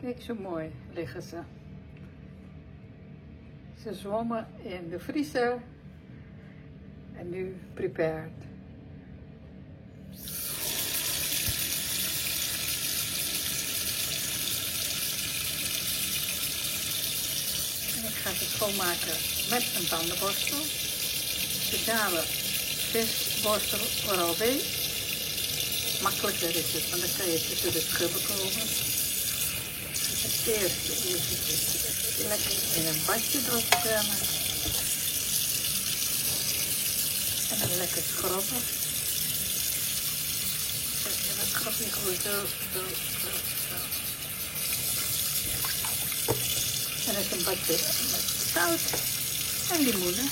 Kijk, zo mooi liggen ze. Ze zwommen in de vriezer en nu prepared. En ik ga ze schoonmaken met een tandenborstel. Speciale visborstel Oral-B. Makkelijker is het, want dan kan je tussen de schubben komen. Het eerste is lekker in een badje doorkremmen. En dan lekker schrobben. En dan schrop je goed zo. En dan is een badje met zout en limoenen.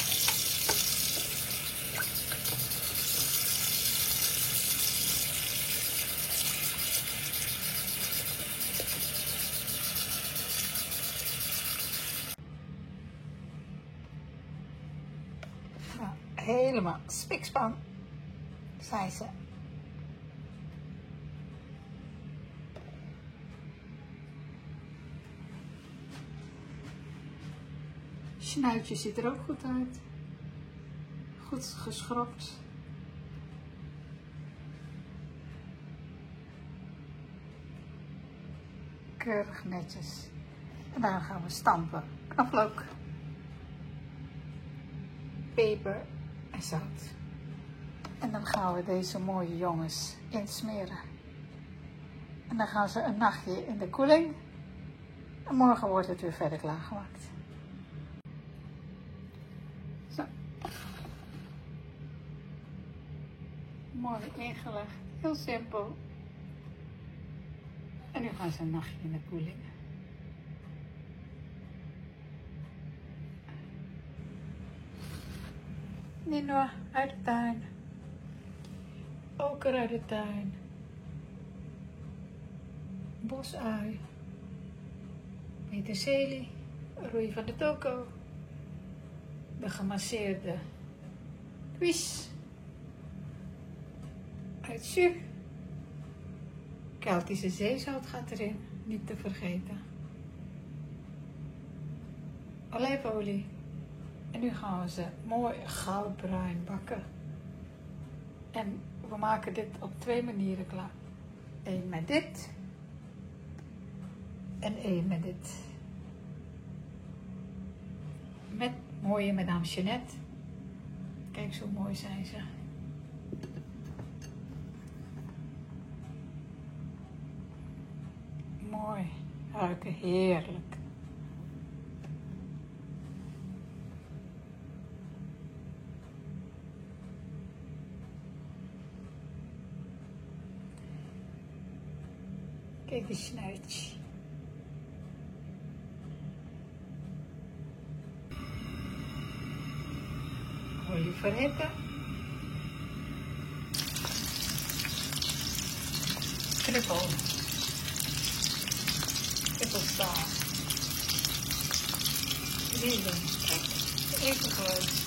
Helemaal spikspan zijn ze. Snuitje ziet er ook goed uit. Goed geschropt. Keurig netjes. En dan gaan we stampen. Knoflook. Peper en zout. En dan gaan we deze mooie jongens insmeren. En dan gaan ze een nachtje in de koeling. En morgen wordt het weer verder klaargemaakt. Zo. Mooi ingelegd. Heel simpel. En nu gaan ze een nachtje in de koeling. Quinoa uit de tuin, oker uit de tuin, bosui, peterselie, roei van de toko, de gemasseerde quiche uit jus, Keltische zeezout gaat erin, niet te vergeten, olijfolie. En nu gaan we ze mooi goudbruin bakken. En we maken dit op 2 manieren klaar. 1 met dit. En 1 met dit. Met mooie Madame Jeannette. Kijk, zo mooi zijn ze. Mooi. Ruiken heerlijk. Kijk die snuitje. Olie verhitten. Trippelstaal. Lieden. Even gewoon.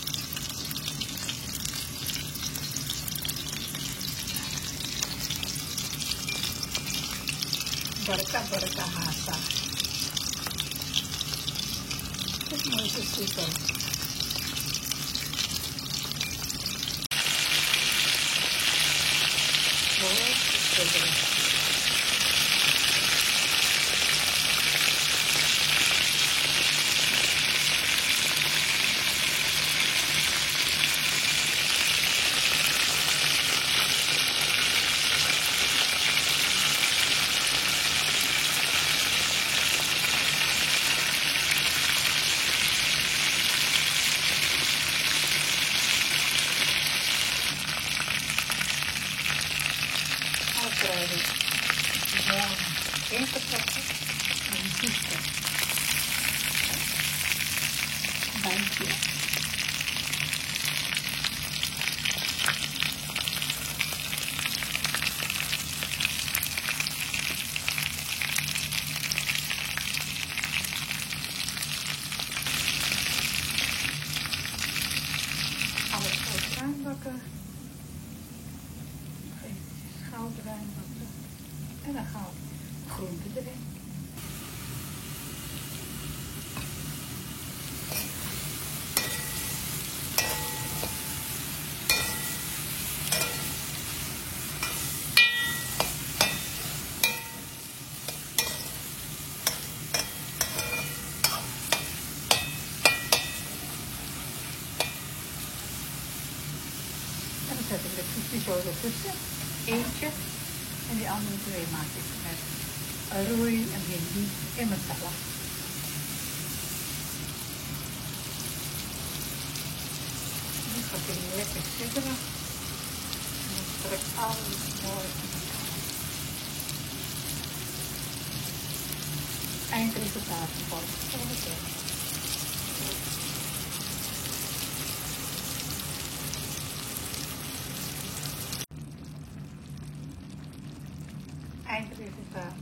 Barca hasa. Het mooiste super. Ingetrokken en een diepte. Bandje. Alles goudbruin bakken. Goudbruin bakken. En dan gaan we groenten erin. lotussen. Eentje. En die andere 2 maak ik met roei en bindi in masala. Nu gaat hij lekker sudderen. En dan trekt alles mooi in elkaar. Eindresultaat volgt zometeen. Eindresultaat.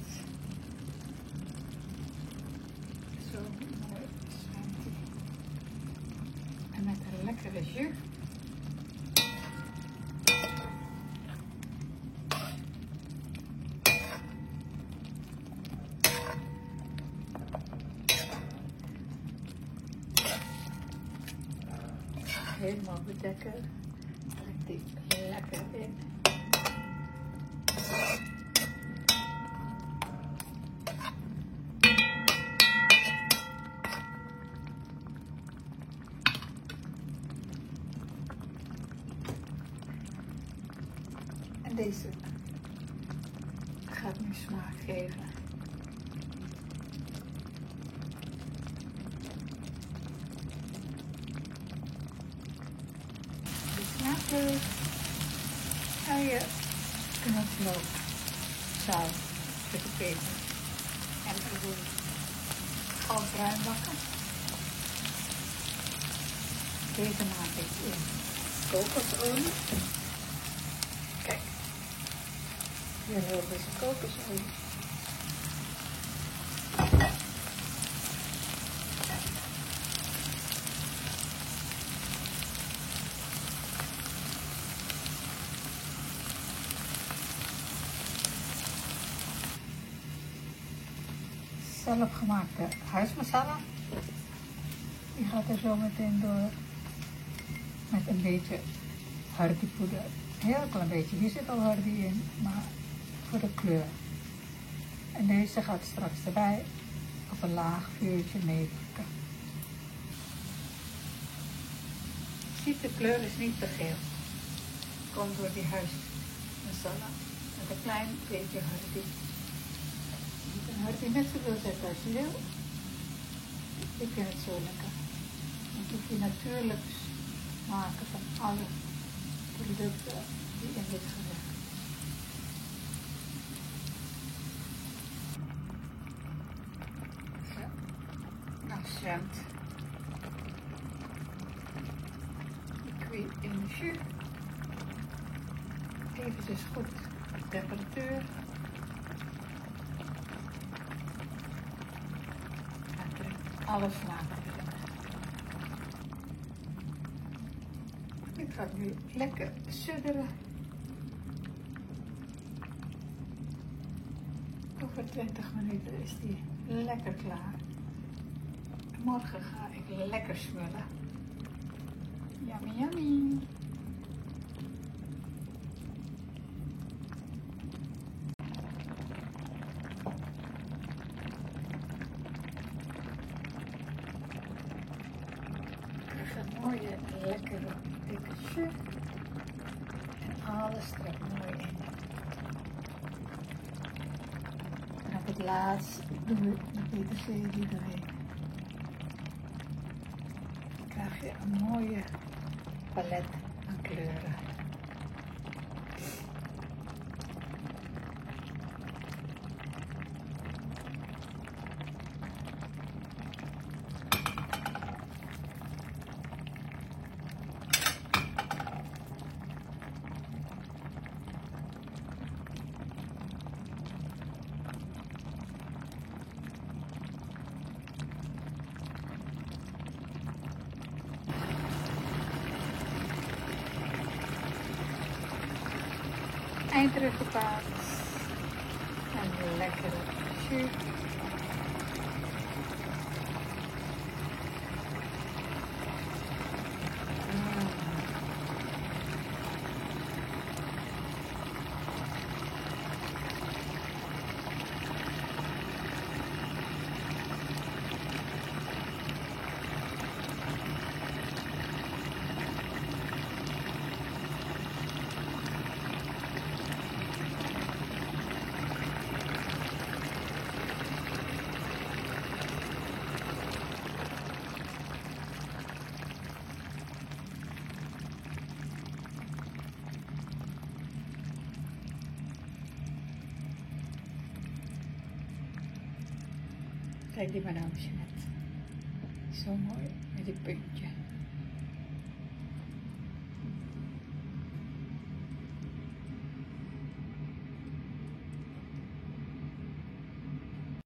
Zo mooi zwijmt hij. En met een lekkere jus. Helemaal bedekken. Trek die lekker in. En deze gaat nu smaak geven. Smaakleuk, uien, knoflook, zout, stukje peper en roer. Gewoon bruin bakken. Deze maak ik in kokosolie. Kijk, hier heel deze kokosolie. Zelfgemaakte huismasala. Die gaat er zo meteen door met een beetje hardipoeder. Heel klein beetje. Hier zit al hardy in, maar voor de kleur. En deze gaat straks erbij op een laag vuurtje meebakken. Ziet, de kleur is niet te geel. Komt door die huismasala met een klein beetje hardy. Je kan hardy net zoveel zetten als je wil. Ik vind het zo lekker. Dan hoef je natuurlijk maken van alle producten die in dit gerecht. Zo, nou zwemt de koei in de jus. Eventjes goed de temperatuur. En trek alles later weer. Ik ga het nu lekker sudderen. Over 20 minuten is die lekker klaar. Morgen ga ik lekker smullen. Yummy, yummy. Een mooie, lekkere, dikke jus. En alles trekt mooi in. En op het laatst doen we de peterselie erin. Dan krijg je een mooie palet aan kleuren. Eindresultaat en lekkere jus. Kijk die madame Jeanette. Zo mooi met die puntje.